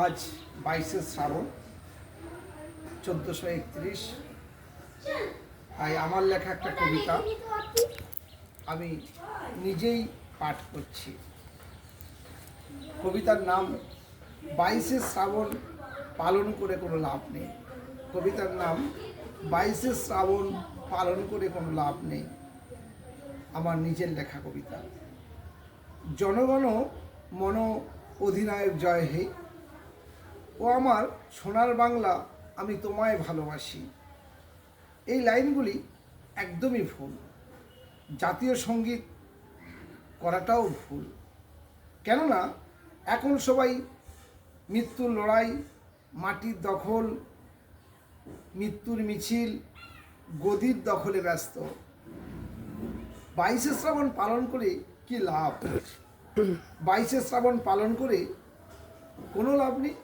আজ 22শে শ্রাবণ 1431। তাই আমার লেখা একটা কবিতা আমি নিজেই পাঠ করছি। কবিতার নাম 22শে শ্রাবণ পালন করে কোনো লাভ নেই। কবিতার নাম 22শে শ্রাবণ পালন করে কোনো লাভ নেই। আমার নিজের লেখা কবিতা। জনগণ মন অধিনায়ক জয় হে, ও আমার সোনার বাংলা আমি তোমায় ভালোবাসি। এই লাইনগুলি একদমই ভুল। জাতীয় সঙ্গীত করাটাও ভুল। কেননা এখন সবাই মৃত্যুর লড়াই, মাটির দখল, মৃত্যুর মিছিল, গদির দখলে ব্যস্ত। 22শে শ্রাবণ পালন করে কি লাভ? 22শে শ্রাবণ পালন করে কোনো লাভ নেই।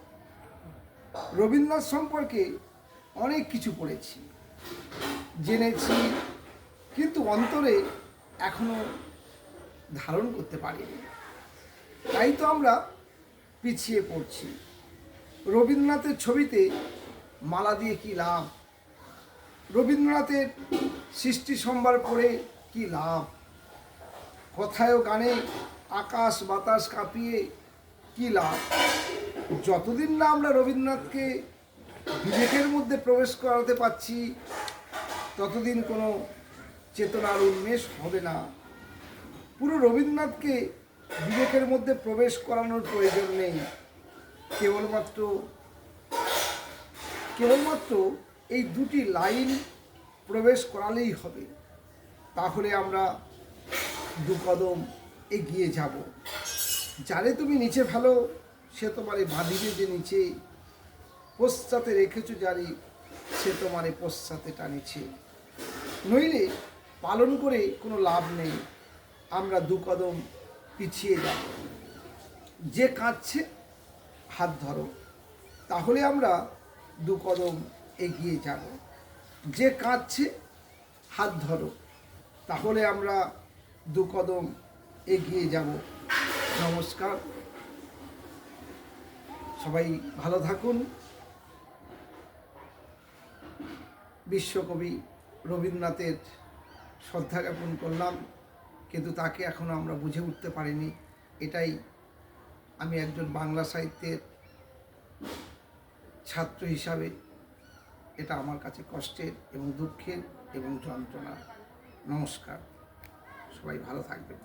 রবীন্দ্রনাথ সম্পর্কে অনেক কিছু পড়েছি, জেনেছি, কিন্তু অন্তরে এখনো ধারণ করতে পারিনি। তাই তো আমরা পিছিয়ে পড়ছি। রবীন্দ্রনাথের ছবিতে মালা দিয়ে কি লাভ? রবীন্দ্রনাথের সৃষ্টি সম্ভার পড়ে কি লাভ? কথায় ও গানে আকাশ বাতাস কাঁপিয়ে কি লাভ? যতদিন না আমরা রবীন্দ্রনাথকে বিবেকের মধ্যে প্রবেশ করাতে পারছি, ততদিন কোনো চেতনার উন্মেষ হবে না। পুরো রবীন্দ্রনাথকে বিবেকের মধ্যে প্রবেশ করানোর প্রয়োজন নেই। কেবলমাত্র এই দুটি লাইন প্রবেশ করালেই হবে। তাহলে আমরা দু কদম এগিয়ে যাব। যারে তুমি নিচে ফেলো সে তোমারে বাঁধিবে যে নিচে, পশ্চাতে রেখেছো যারে সে তোমারে পশ্চাতে টানিছে। নইলে পালন করে কোনো লাভ নেই, আমরা দু কদম পিছিয়ে যাব। যে কাঁদছে হাত ধরো, তাহলে আমরা দু কদম এগিয়ে যাব। যে কাঁদছে হাত ধরো, তাহলে আমরা দু কদম এগিয়ে যাব। নমস্কার, সবাই ভালো থাকুন। বিশ্বকবি রবীন্দ্রনাথের শ্রদ্ধা জ্ঞাপন করলাম, কিন্তু তাকে এখনও আমরা বুঝে উঠতে পারিনি। এটাই আমি একজন বাংলা সাহিত্যের ছাত্র হিসাবে এটা আমার কাছে কষ্টের এবং দুঃখের এবং যন্ত্রণার। নমস্কার, সবাই ভালো থাকবেন।